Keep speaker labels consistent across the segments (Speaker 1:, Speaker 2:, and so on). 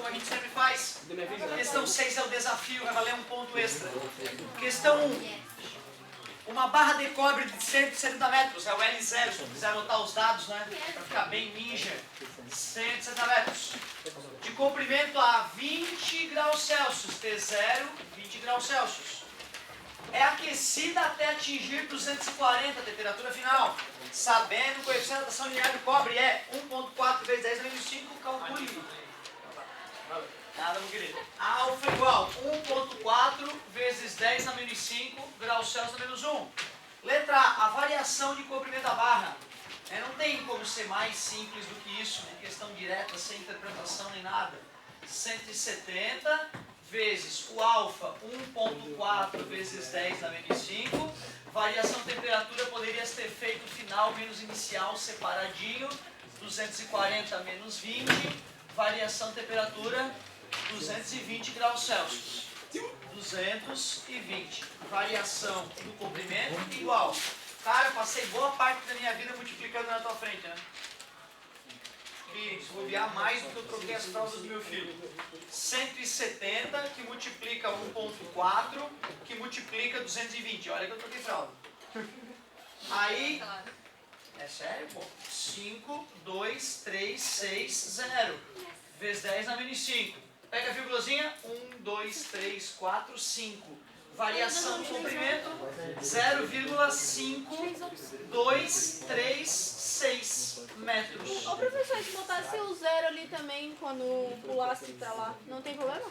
Speaker 1: como a gente sempre faz. Questão 6 é o desafio, vai valer um ponto extra. Questão 1. Uma barra de cobre de 170 metros, é o L0, se quiser anotar os dados, né? Para ficar bem ninja. 170 metros. De comprimento a 20 graus Celsius, T0, 20 graus Celsius. É aquecida até atingir 240, a temperatura final. Sabendo o coeficiente da ação linear do cobre é 1.4 vezes 10 menos 5, calcule. Nada, meu querido. Alfa igual 1.4 vezes 10 na menos 5 graus Celsius na menos 1. Letra A, a variação de comprimento da barra. Não tem como ser mais simples do que isso, em questão direta, sem interpretação nem nada. 170 vezes o alfa, 1.4 vezes 10 na menos 5. Variação de temperatura poderia ter feito final menos inicial separadinho. 240 menos 20. Variação de temperatura, 220 graus Celsius. 220. Variação do comprimento igual. Cara, eu passei boa parte da minha vida multiplicando na tua frente, né? E se bobear mais do que eu troquei as fraldas do meu filho. 170 que multiplica 1.4 que multiplica 220. Olha que eu troquei fralda. Aí, é sério, pô? 5, 2, 3, 6, 0. Vezes 10 na menos 5. Pega a vírgulazinha. 1, 2, 3, 4, 5. Variação do comprimento 0,5236 metros.
Speaker 2: Ô professor, se botasse o 0 ali também quando pulasse pra lá, não tem problema?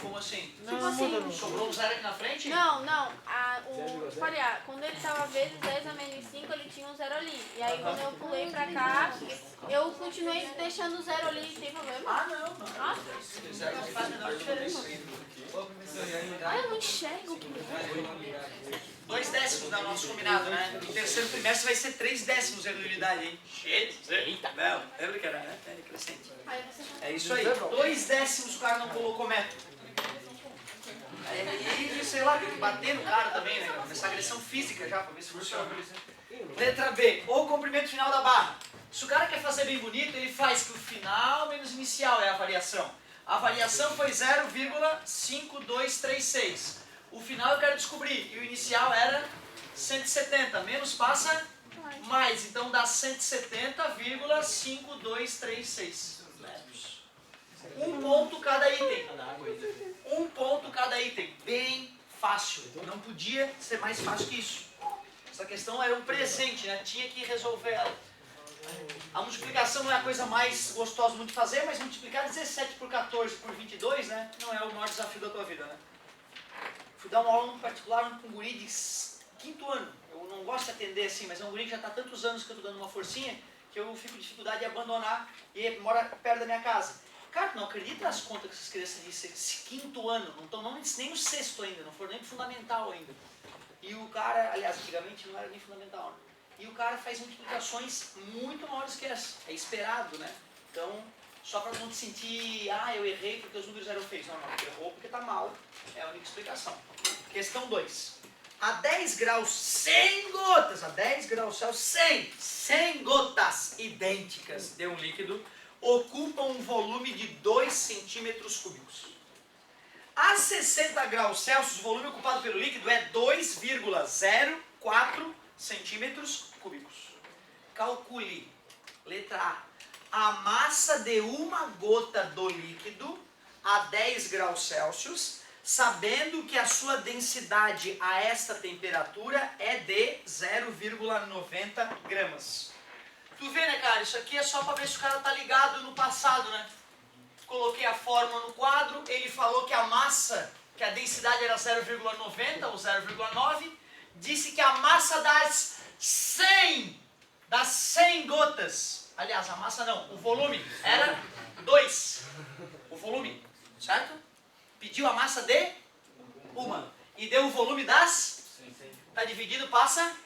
Speaker 1: Como assim?
Speaker 2: Tipo assim.
Speaker 1: Sobrou um 0 aqui na frente?
Speaker 2: Não. Olha, quando ele tava vezes 10 a menos 5, ele tinha um 0 ali. E aí quando eu pulei pra cá, eu continuei deixando o 0 ali, tem problema?
Speaker 1: Ah, não.
Speaker 2: Ah,
Speaker 1: Zero não faz a menor diferença.
Speaker 2: eu não enxergo.
Speaker 1: 2 décimos no nosso combinado, né? No terceiro trimestre vai ser 3 décimos de unidade, hein? Eita! Não, lembra que era, né? É crescente. É isso aí. 2 décimos o cara não colocou metro. Aí, sei lá, tem que bater no cara também, né? Começar agressão física já, pra ver se funciona. Letra B, o comprimento final da barra. Se o cara quer fazer bem bonito, ele faz que o final menos inicial é a variação. A variação foi 0,5236. O final eu quero descobrir, e o inicial era 170, menos passa mais, então dá 170,5236 metros. Um ponto cada item. Um ponto cada item. Bem fácil. Não podia ser mais fácil que isso. Essa questão era um presente, né? Tinha que resolver ela. A multiplicação não é a coisa mais gostosa de fazer, mas multiplicar 17 por 14 por 22, né? Não é o maior desafio da tua vida, né? Fui dar uma aula no particular com um guri de 5º ano. Eu não gosto de atender assim, mas é um guri que já está há tantos anos que eu estou dando uma forcinha que eu fico com dificuldade de abandonar e ele mora perto da minha casa. Cara, tu não acredita nas contas que essas crianças dizem, esse 5º ano, não estão nem no 6º ainda, não foram nem pro fundamental ainda. E o cara, aliás, antigamente não era nem fundamental, né? E o cara faz multiplicações muito maiores que essa. É esperado, né? Então, só para não te sentir, eu errei porque os números eram feios. Não, errou porque está mal. É a única explicação. Questão 2. A 10 graus, 100 gotas, a 10 graus Celsius, 100 gotas idênticas de um líquido ocupam um volume de 2 centímetros cúbicos. A 60 graus Celsius, o volume ocupado pelo líquido é 2,04 centímetros cúbicos. Calcule, letra A, a massa de uma gota do líquido a 10 graus Celsius, sabendo que a sua densidade a esta temperatura é de 0,90 gramas. Tu vê, né, cara? Isso aqui é só para ver se o cara tá ligado no passado, né? Coloquei a fórmula no quadro, ele falou que a massa, que a densidade era 0,90 ou 0,9, disse que a massa das 100 gotas, aliás, a massa não, o volume era 2, o volume, certo? Pediu a massa de uma e deu o volume das, tá dividido, passa,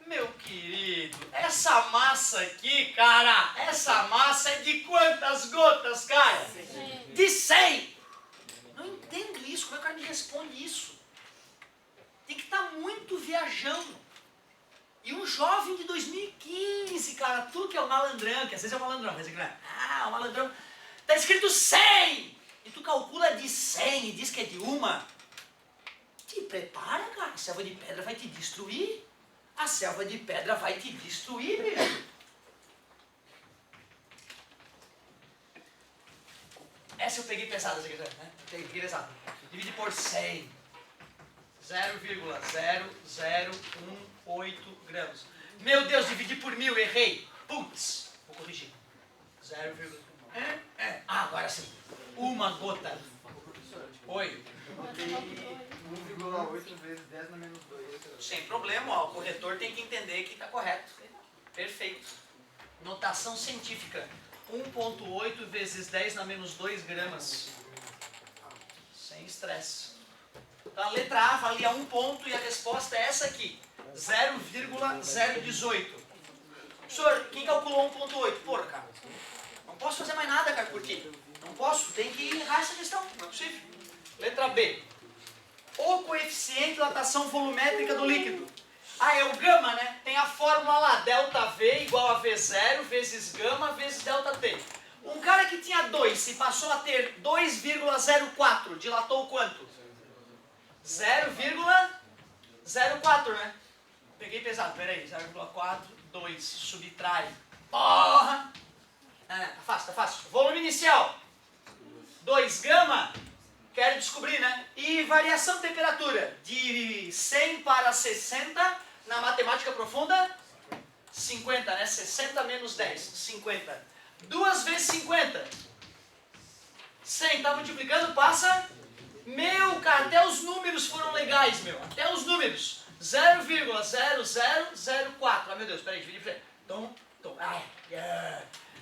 Speaker 1: meu querido, essa massa aqui, cara, essa massa é de quantas gotas, cara? De 100. Não entendo isso, como é que o cara me responde isso? Tem que estar muito viajando. E um jovem de 2015, cara, tu que é o malandrão, que às vezes é o malandrão, mas é que não é. O malandrão. Está escrito 100! E tu calcula de 100 e diz que é de uma. Te prepara, cara. A selva de pedra vai te destruir. A selva de pedra vai te destruir, bicho. Essa eu peguei pesada, né? Peguei pesada. Divide por 100. 0,0018 gramas. Meu Deus, dividi por 1000, errei. Putz, vou corrigir. 0,1. Agora sim. Uma gota. Oi.
Speaker 3: 1,8 vezes 10 na menos 2.
Speaker 1: Sem problema, ó, o corretor tem que entender que está correto. Perfeito. Notação científica. 1,8 vezes 10 na menos 2 gramas. Sem estresse. Então a letra A valia 1 ponto e a resposta é essa aqui. 0,018. Professor, quem calculou 1,8? Porra, cara. Não posso fazer mais nada, cara, por quê? Não posso, tem que errar essa questão. Não é possível. Letra B. O coeficiente de dilatação volumétrica do líquido. Ah, é o gama, né? Tem a fórmula lá, ΔV igual a V0 vezes gama vezes ΔT. Um cara que tinha 2 e passou a ter 2,04, dilatou quanto? 0,04, né? Peguei pesado, peraí, 0,4, 2, subtrai. Porra! Tá fácil. Volume inicial, 2 gama. Quero descobrir, né? E variação de temperatura, de 100 para 60, na matemática profunda, 50, né? 60 menos 10, 50. 2 vezes 50. 100, tá multiplicando, passa. Meu, cara, até os números foram legais, meu. Até os números. 0,0004. Ah, meu Deus, peraí, divide. Então,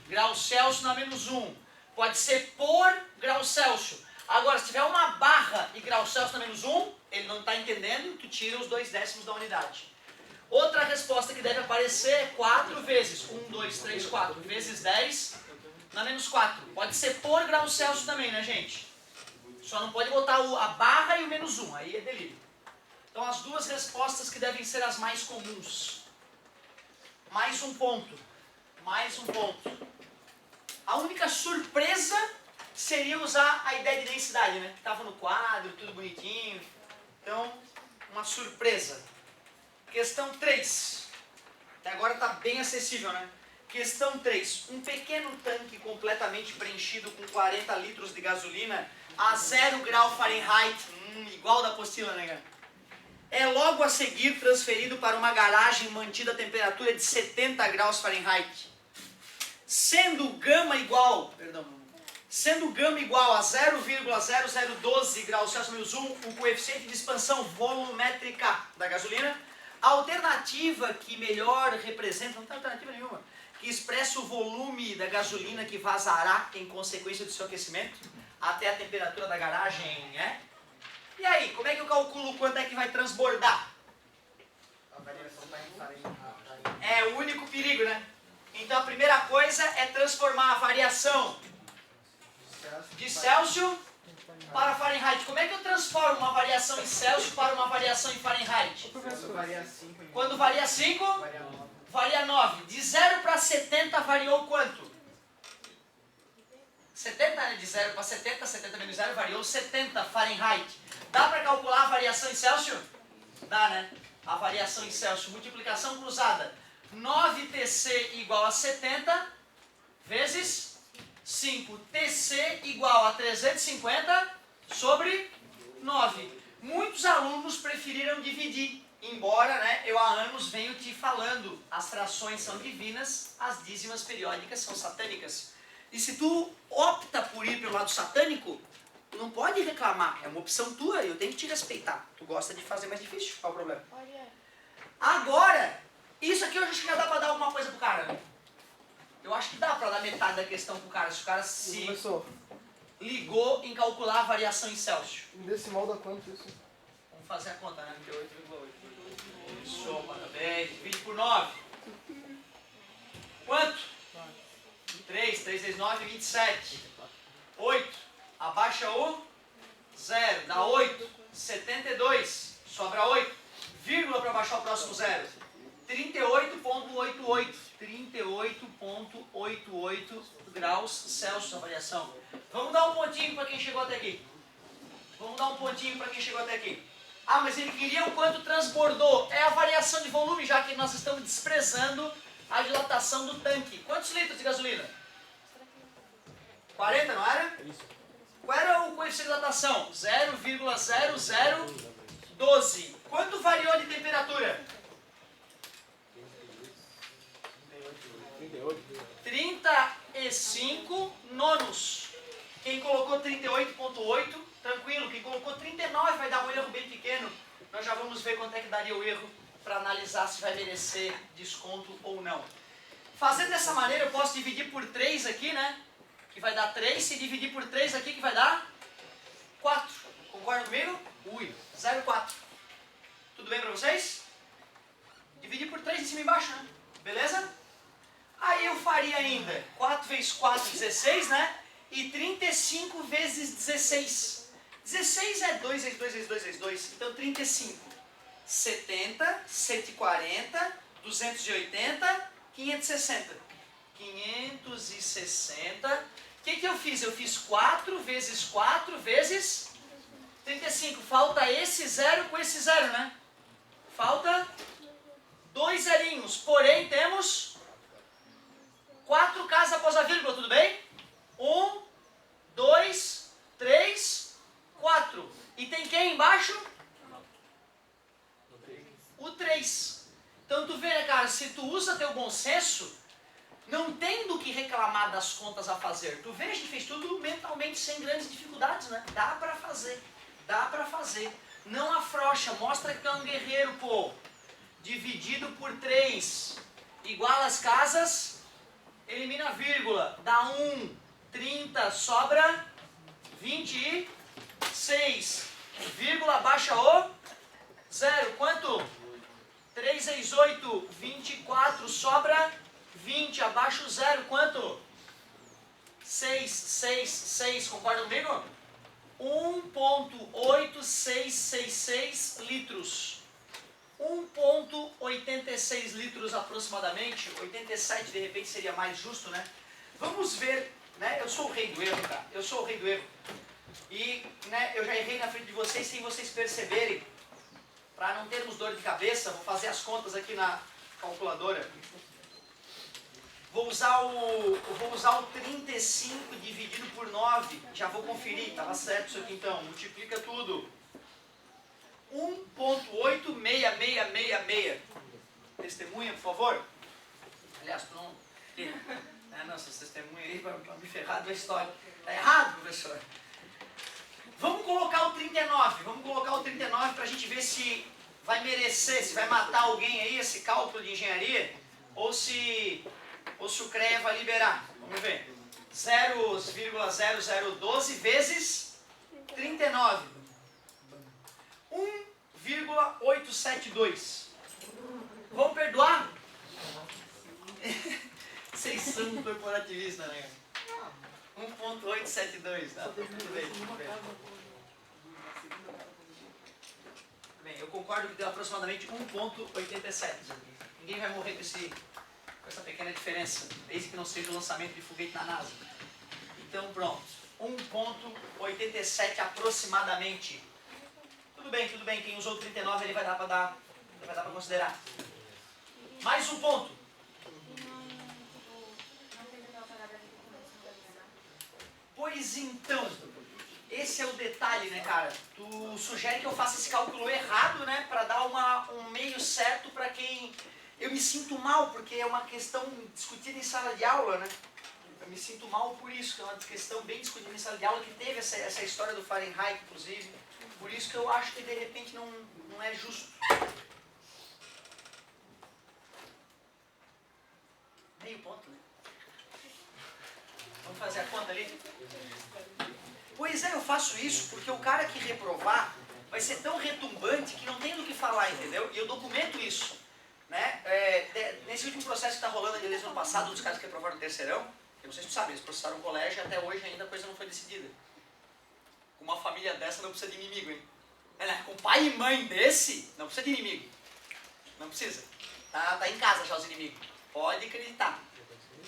Speaker 1: grau Celsius na menos 1. Pode ser por grau Celsius. Agora, se tiver uma barra e grau Celsius na menos 1, ele não está entendendo, tu tira os 2 décimos da unidade. Outra resposta que deve aparecer é 4 vezes 1, 2, 3, 4 vezes 10 na menos 4. Pode ser por grau Celsius também, né, gente? Só não pode botar a barra e o menos 1, aí é delírio. Então, as duas respostas que devem ser as mais comuns. Mais um ponto. A única surpresa seria usar a ideia de densidade, né? Que estava no quadro, tudo bonitinho. Então, uma surpresa. Questão 3. Até agora está bem acessível, né? Questão 3. Um pequeno tanque completamente preenchido com 40 litros de gasolina a 0 grau Fahrenheit, igual da apostila, né, cara? É logo a seguir transferido para uma garagem mantida a temperatura de 70 graus Fahrenheit. Sendo gama igual a 0,0012 graus Celsius menos 1, o coeficiente de expansão volumétrica da gasolina, a alternativa que melhor representa, não tem alternativa nenhuma, que expressa o volume da gasolina que vazará em consequência do seu aquecimento até a temperatura da garagem, é? E aí, como é que eu calculo quanto é que vai transbordar?
Speaker 3: A variação está em Fahrenheit.
Speaker 1: É o único perigo, né? Então a primeira coisa é transformar a variação de Celsius para Fahrenheit. Como é que eu transformo uma variação em Celsius para uma variação em Fahrenheit?
Speaker 3: Quando varia 5,
Speaker 1: Quando varia 5, varia 9. De 0 para 70 variou quanto? 70, né? De 0 para 70, 70 menos 0 variou 70 Fahrenheit. Dá para calcular a variação em Celsius? Dá, né? A variação em Celsius. Multiplicação cruzada. 9TC igual a 70 vezes 5. TC igual a 350 sobre 9. Muitos alunos preferiram dividir. Embora, né, eu há anos venho te falando, as frações são divinas, as dízimas periódicas são satânicas. E se tu opta por ir pelo lado satânico, tu não pode reclamar, é uma opção tua, eu tenho que te respeitar. Tu gosta de fazer mais difícil, qual é o problema? Agora, isso aqui eu acho que já dá pra dar alguma coisa pro cara, né? Eu acho que dá pra dar metade da questão pro cara, se o cara se ligou em calcular a variação em Celsius.
Speaker 4: Em decimal dá quanto isso?
Speaker 1: Vamos fazer a conta, né? 8,8. Isso, parabéns. Divide por 9. Quanto? 3 vezes 9, 27. 8. Abaixa o 0. Dá 8. 72. Sobra 8. Vírgula para baixar o próximo 0. 38,88. 38,88 graus Celsius a variação. Vamos dar um pontinho para quem chegou até aqui. Vamos dar um pontinho para quem chegou até aqui. Ah, mas ele queria o quanto transbordou. É a variação de volume, já que nós estamos desprezando a dilatação do tanque. Quantos litros de gasolina? 40, não era? Qual era o coeficiente de dilatação? 0,0012. Quanto variou de temperatura? 35 nonos. Quem colocou 38,8, tranquilo. Quem colocou 39 vai dar um erro bem pequeno. Nós já vamos ver quanto é que daria o erro para analisar se vai merecer desconto ou não. Fazendo dessa maneira, eu posso dividir por 3 aqui, né? Que vai dar 3. Se dividir por 3 aqui, que vai dar 4. Concordam comigo? 0,4. Tudo bem para vocês? Dividir por 3 em cima e embaixo, né? Beleza? Aí eu faria ainda 4 vezes 4, 16, né? E 35 vezes 16. 16 é 2 vezes 2 vezes 2 vezes 2. Então 35. 70, 140, 280, 560. 560. O que eu fiz? Eu fiz 4 vezes 4 vezes 35. Falta esse zero com esse zero, né? Falta 2 zerinhos. Porém, temos 4 casas após a vírgula, tudo bem? 1, 2, 3, 4. E tem quem embaixo? O 3. Então tu vê, né, cara, se tu usa teu bom senso, não tem do que reclamar das contas a fazer. Tu vê, a gente fez tudo mentalmente sem grandes dificuldades, né? Dá pra fazer. Dá pra fazer. Não afrouxa, mostra que tu é um guerreiro, pô. Dividido por 3 igual as casas, elimina a vírgula, dá 1, 30, sobra 26, vírgula, baixa o 0, quanto? 3 vezes 8, 24, sobra 20, abaixa o 0, quanto? 6, concorda comigo? 1,8666 litros. 1,86 litros aproximadamente, 87 de repente seria mais justo, né? Vamos ver, né? Eu sou o rei do erro, cara. Eu sou o rei do erro. E, né, eu já errei na frente de vocês sem vocês perceberem. Para não termos dor de cabeça, vou fazer as contas aqui na calculadora. Vou usar o 35 dividido por 9. Já vou conferir, estava certo isso aqui então. Multiplica tudo. 1,86666. Testemunha, por favor. Aliás, tu não... não, essas testemunhas aí para me ferrar da história. Está errado, professor. Vamos colocar o 39. Vamos colocar o 39 para a gente ver se vai merecer, se vai matar alguém aí esse cálculo de engenharia, ou se o CREA vai liberar. Vamos ver. 0,0012 vezes 39. 1,872. Vamos perdoar? Vocês são corporativistas, né? 1,872. Tá? Tudo bem. Bem, eu concordo que deu aproximadamente 1,87. Ninguém vai morrer com essa pequena diferença, desde que não seja o lançamento de foguete na NASA. Então, pronto. 1,87 aproximadamente. Tudo bem. Quem usou 39 ele vai dar para considerar. Mais um ponto. Pois então, esse é o detalhe, né, cara? Tu sugere que eu faça esse cálculo errado, né, para dar um meio certo para quem... Eu me sinto mal, porque é uma questão discutida em sala de aula, né? Eu me sinto mal por isso, que é uma questão bem discutida em sala de aula, que teve essa história do Fahrenheit, inclusive. Por isso que eu acho que, de repente, não é justo. Meio ponto, né? Vamos fazer a conta ali? Pois é, eu faço isso porque o cara que reprovar vai ser tão retumbante que não tem do que falar, entendeu? E eu documento isso. Né? Nesse último processo que está rolando ali desde o ano passado, dos caras que reprovaram o terceirão, eu não sei se tu sabe, eles processaram o colégio e até hoje ainda a coisa não foi decidida. Com uma família dessa não precisa de inimigo, hein? Com pai e mãe desse, não precisa de inimigo. Não precisa. Tá em casa já os inimigos. Pode acreditar.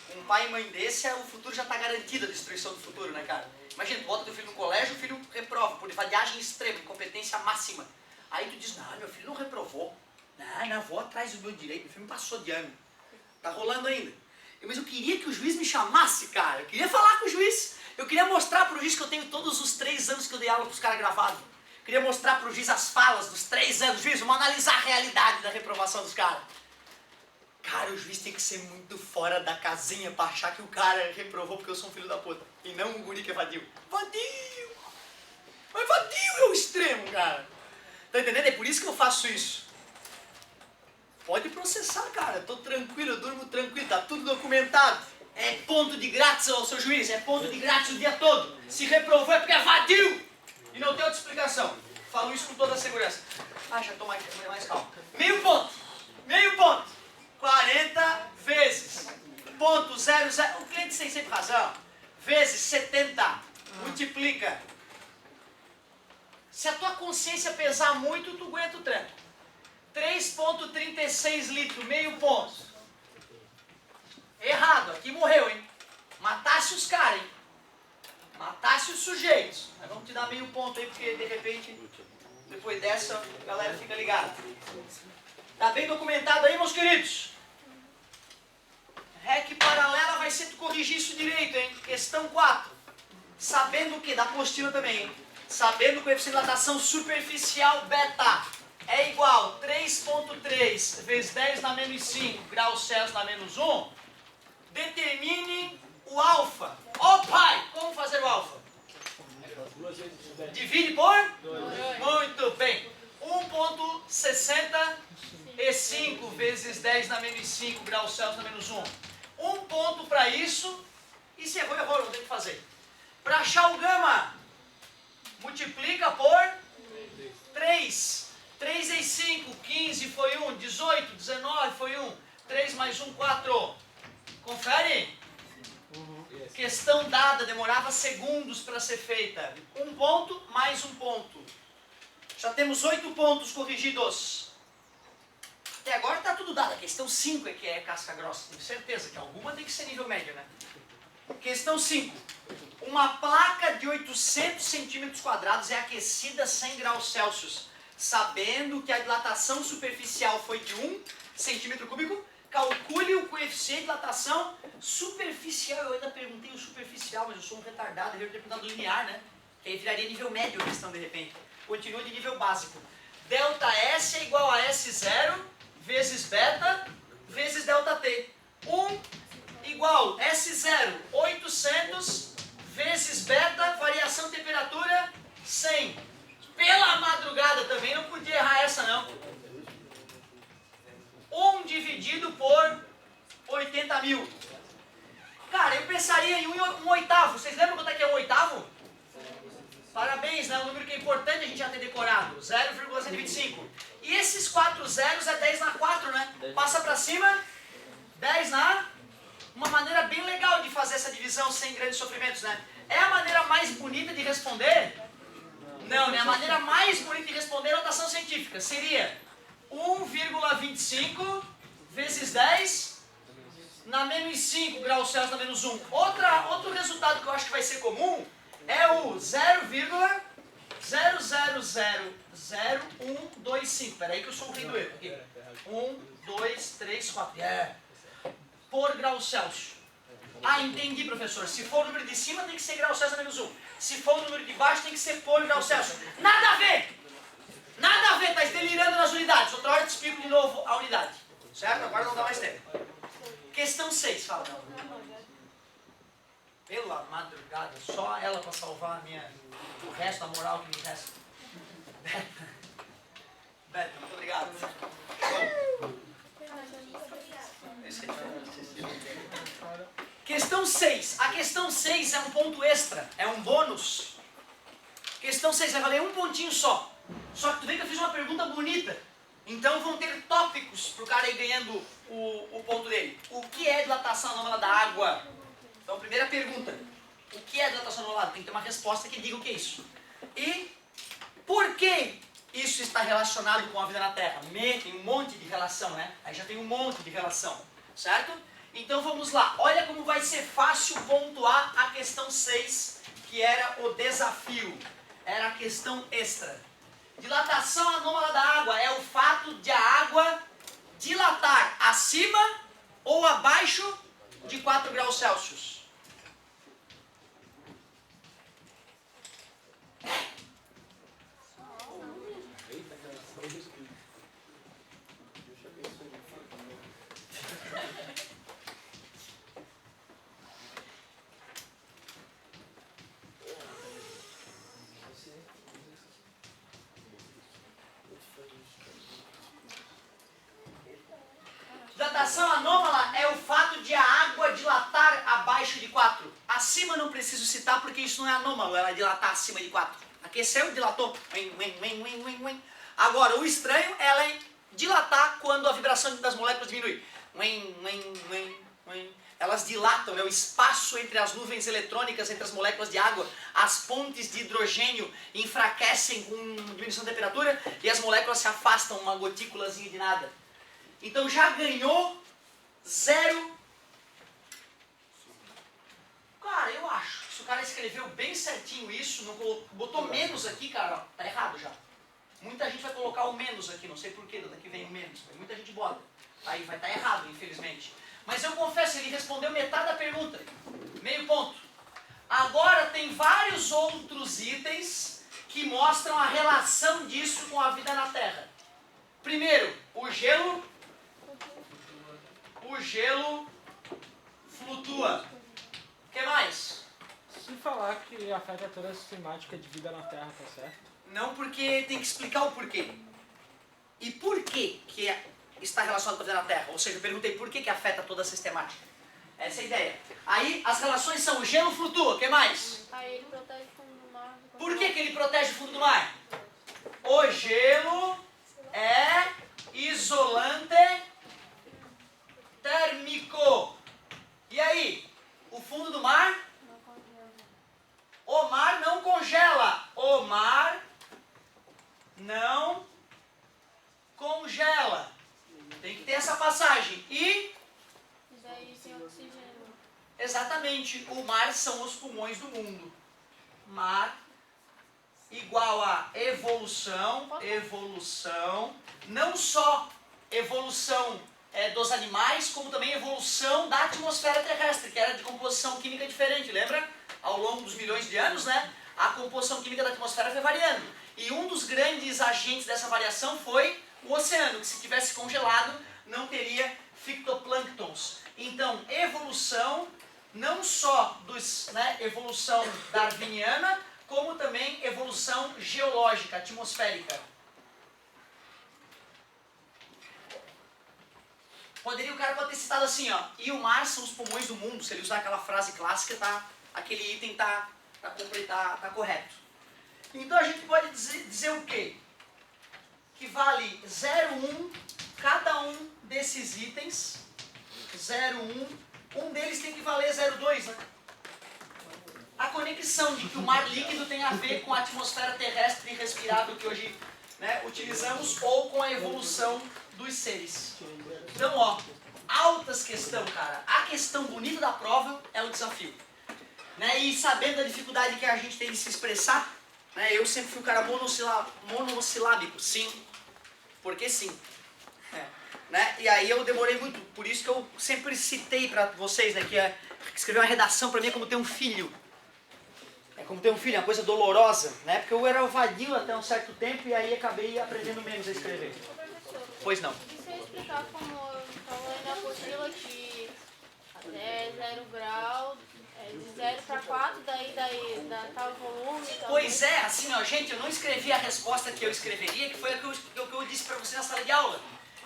Speaker 1: Com um pai e mãe desse, o futuro já tá garantido, a destruição do futuro, né, cara? Imagina, tu bota teu filho no colégio, o filho reprova, por vadiagem extrema, incompetência máxima. Aí tu diz, não, meu filho não reprovou. Não, vou atrás do meu direito, meu filho não passou de ano. Tá rolando ainda. Mas eu queria que o juiz me chamasse, cara. Eu queria falar com o juiz. Eu queria mostrar pro juiz que eu tenho todos os 3 anos que eu dei aula pros caras gravados. Eu queria mostrar pro juiz as falas dos 3 anos. Juiz, vamos analisar a realidade da reprovação dos caras. Cara, o juiz tem que ser muito fora da casinha pra achar que o cara reprovou porque eu sou um filho da puta. E não um guri que é vadio. Vadio! Mas vadio é o extremo, cara. Tá entendendo? É por isso que eu faço isso. Pode processar, cara. Tô tranquilo, eu durmo tranquilo. Tá tudo documentado. É ponto de grátis, ô seu juiz. É ponto de grátis o dia todo. Se reprovou é porque é vadio. E não tem outra explicação. Falo isso com toda a segurança. Já tô mais calmo. Meio ponto. 40 vezes. Ponto 00. O cliente tem sempre razão. Vezes 70. Multiplica. Se a tua consciência pesar muito, tu aguenta o tranco. 3,36 litros, meio ponto. Errado, aqui morreu, hein? Matasse os caras, hein? Matasse os sujeitos. Mas vamos te dar meio ponto aí, porque de repente, depois dessa, a galera fica ligada. Tá bem documentado aí, meus queridos? REC paralela vai ser tu corrigir isso direito, hein? Questão 4. Sabendo o que? Da apostila também, hein? Sabendo que o coeficiente de dilatação superficial beta é igual a 3,3 vezes 10 na menos 5 graus Celsius na menos 1, determine o alfa. Pai, como fazer o alfa? Divide por? 2. Muito bem. 1,65 vezes 10 na menos 5 graus Celsius na menos 1. Um ponto para isso. E se errou, não tem o que fazer. Para achar o gama, multiplica por 3. 3 vezes 5, 15 foi 1, 18, 19 foi 1, 3 mais 1, 4. Confere? Questão dada, demorava segundos para ser feita. Um ponto mais um ponto. Já temos 8 pontos corrigidos. Até agora está tudo dado. A questão 5 é que é casca grossa. Tenho certeza que alguma tem que ser nível médio, né? Questão 5. Uma placa de 800 centímetros quadrados é aquecida a 100 graus Celsius. Sabendo que a dilatação superficial foi de 1 centímetro cúbico, calcule o coeficiente de dilatação superficial. Eu ainda perguntei o superficial, mas eu sou um retardado, eu deveria ter perguntado linear, né? Que aí viraria nível médio a questão de repente. Continua de nível básico. Delta S é igual a S0 vezes beta vezes delta T. 1 igual S0, 800 vezes beta, variação de temperatura, 100. Pela madrugada também, não podia errar essa não. 1 dividido por 80 mil. Cara, eu pensaria em um oitavo. Vocês lembram quanto é que é um oitavo? Parabéns, né? Um número que é importante a gente já ter decorado. 0,125. E esses 4 zeros é 10 na 4, né? Passa pra cima. 10 na... Uma maneira bem legal de fazer essa divisão sem grandes sofrimentos, né? É a maneira mais bonita de responder... Não, né? A maneira mais bonita de responder é a notação científica. Seria 1,25 vezes 10 na menos 5 graus Celsius na menos 1. Outro resultado que eu acho que vai ser comum é o 0,000125. Peraí que eu sou o rei do erro. Aqui. 1, 2, 3, 4. Por graus Celsius. Entendi, professor. Se for o número de cima, tem que ser grau Celsius na menos 1. Se for o número de baixo, tem que ser por grau Celsius. Nada a ver! Nada a ver, tá delirando nas unidades. Outra hora eu te explico de novo a unidade. Certo? Agora não dá mais tempo. Questão 6, fala. Pela madrugada, só ela para salvar o resto da moral que me resta. Beto, muito obrigado. Questão 6. A questão 6 é um ponto extra, é um bônus. Questão 6 vai valer um pontinho só. Só que tu vê que eu fiz uma pergunta bonita. Então vão ter tópicos para o cara ir ganhando o ponto dele. O que é dilatação anômala da água? Então, primeira pergunta. O que é dilatação anômala? Tem que ter uma resposta que diga o que é isso. E por que isso está relacionado com a vida na Terra? Tem um monte de relação, né? Aí já tem um monte de relação, certo? Então vamos lá, olha como vai ser fácil pontuar a questão 6, que era o desafio, era a questão extra. Dilatação anômala da água é o fato de a água dilatar acima ou abaixo de 4 graus Celsius. Dilatação anômala é o fato de a água dilatar abaixo de 4. Acima não preciso citar porque isso não é anômalo, ela dilatar acima de 4. Aqueceu e dilatou. Agora, o estranho é ela dilatar quando a vibração das moléculas diminui. Elas dilatam, né? O espaço entre as nuvens eletrônicas, entre as moléculas de água, as pontes de hidrogênio enfraquecem com diminuição da temperatura e as moléculas se afastam, uma gotículazinha de nada. Então já ganhou 0. Cara, eu acho que se o cara escreveu bem certinho isso, não botou menos aqui, cara, tá errado já. Muita gente vai colocar o menos aqui, não sei porquê, daqui vem o menos. Muita gente bota. Aí vai estar errado, infelizmente. Mas eu confesso, ele respondeu metade da pergunta. Meio ponto. Agora tem vários outros itens que mostram a relação disso com a vida na Terra. Primeiro, o gelo flutua. O que mais?
Speaker 4: Se falar que afeta toda a sistemática de vida na Terra, tá certo?
Speaker 1: Não, porque tem que explicar o porquê. E por que está relacionado com a vida na Terra? Ou seja, eu perguntei por que afeta toda a sistemática. Essa é a ideia. Aí as relações são o gelo flutua, o que mais?
Speaker 2: Aí ele protege o fundo do mar.
Speaker 1: Por que ele protege o fundo do mar? O gelo é isolante térmico. E aí? O fundo do mar?
Speaker 2: Não congela.
Speaker 1: O mar não congela. O mar não congela. Tem que ter essa passagem. E
Speaker 2: daí tem oxigênio.
Speaker 1: exatamente, o mar são os pulmões do mundo. Mar igual a evolução, não só evolução dos animais, como também evolução da atmosfera terrestre, que era de composição química diferente, lembra? Ao longo dos milhões de anos, né? A composição química da atmosfera foi variando. E um dos grandes agentes dessa variação foi o oceano, que se tivesse congelado, não teria fitoplânctons. Então, evolução, não só evolução darwiniana, como também evolução geológica, atmosférica. O cara pode ter citado assim, ó, e o mar são os pulmões do mundo. Se ele usar aquela frase clássica, aquele item tá correto. Então a gente pode dizer o quê? Que vale 0,1 cada um desses itens, 0,1, um deles tem que valer 0,2, né? A conexão de que o mar líquido tem a ver com a atmosfera terrestre e respirável que hoje utilizamos ou com a evolução dos seres. Então, ó, altas questão, cara. A questão bonita da prova é o desafio. E sabendo a dificuldade que a gente tem de se expressar, eu sempre fui um cara monossilábico, sim, porque sim. E aí eu demorei muito, por isso que eu sempre citei para vocês, que escrever uma redação para mim é como ter um filho. É como ter um filho, é uma coisa dolorosa, porque eu era vadio até um certo tempo e aí acabei aprendendo menos a escrever. Pois não.
Speaker 2: E se eu explicar como eu falei na apostila que até 0 grau, de 0 para 4, daí dá tal volume, tal.
Speaker 1: Pois é, assim, ó, gente, eu não escrevi a resposta que eu escreveria, que foi o que eu disse para vocês na sala de aula.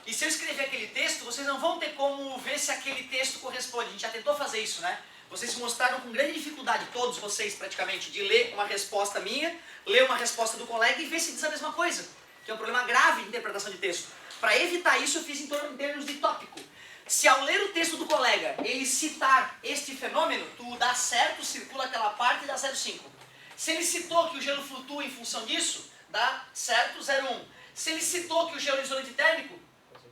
Speaker 1: E se eu escrever aquele texto, vocês não vão ter como ver se aquele texto corresponde. A gente já tentou fazer isso, né? Vocês se mostraram com grande dificuldade, todos vocês praticamente, de ler uma resposta minha, ler uma resposta do colega e ver se diz a mesma coisa. Que é um problema grave de interpretação de texto. Para evitar isso, eu fiz em termos de tópico. Se ao ler o texto do colega, ele citar este fenômeno, tu dá certo, circula aquela parte e dá 0,5. Se ele citou que o gelo flutua em função disso, dá certo 0,1. Se ele citou que o gelo é isolante térmico,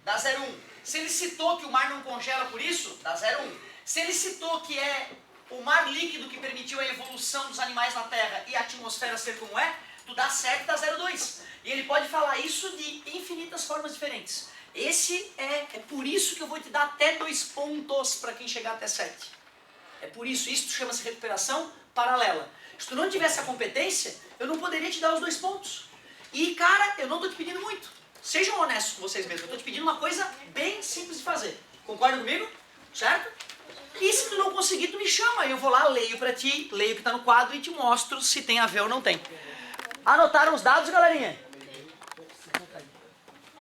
Speaker 1: dá 0,1. Se ele citou que o mar não congela por isso, dá 0,1. Se ele citou que é o mar líquido que permitiu a evolução dos animais na Terra e a atmosfera ser como é, tu dá certo e dá 0,2. E ele pode falar isso de infinitas formas diferentes. É por isso que eu vou te dar até 2 pontos para quem chegar até 7. É por isso, isso chama-se recuperação paralela. Se tu não tivesse a competência, eu não poderia te dar os 2 pontos. E cara, eu não estou te pedindo muito. Sejam honestos com vocês mesmos, eu estou te pedindo uma coisa bem simples de fazer. Concorda comigo? Certo? E se tu não conseguir, tu me chama. Eu vou lá, leio pra ti, leio o que tá no quadro e te mostro se tem a ver ou não tem. Anotaram os dados, galerinha?